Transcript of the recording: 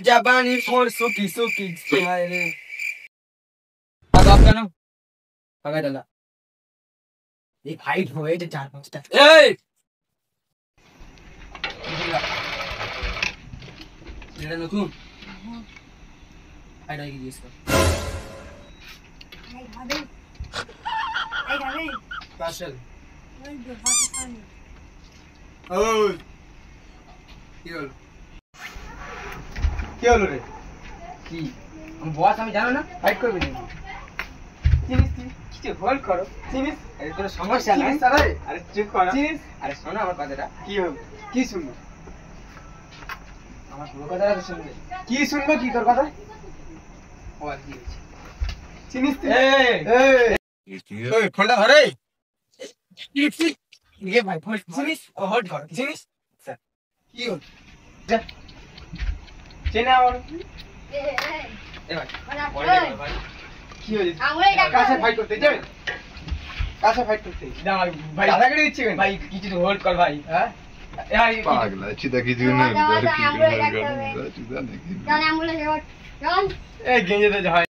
Jawaani four সুকি সুকি হায় রে বাপ কেন পাগা দাদা এই ফাইট হয়েছে 4-5টা এই এটা নতুন আইডা কি দিস এই ভাবে পার্সেল ওই যে পাকিস্তানি ওই কি হলো রে কি আমি বস আমি জানো না ফাইট করবি নাকি চিনিস তুই কিছু হোল্ড করো চিনিস আরে তোর সমস্যা নাই আরে চুপ কর চিনিস আরে শোনো আমার কথাটা কি হবে কি শুনবো আমার পুরো কথাটা তো শুনবে কি শুনবো কি তোর কথা ও আর কি হয়েছে চিনিস তুই এই ফোনটা ধরে ये भाई फोन চিনিস ও হোল্ড কর চিনিস স্যার কি হল যা চেনা আমার এ ভাই কি হয়েছে কাছে ফাইট করতে যাবে কাছে ফাইট করতে না ভাই দাদাগিরি দিচ্ছে কেন ভাই কিছু তো হোল্ড কর ভাই হ্যাঁ পাগলা চিতা কিছু না জানে আমলে যাও এই গেঞ্জে তো হয়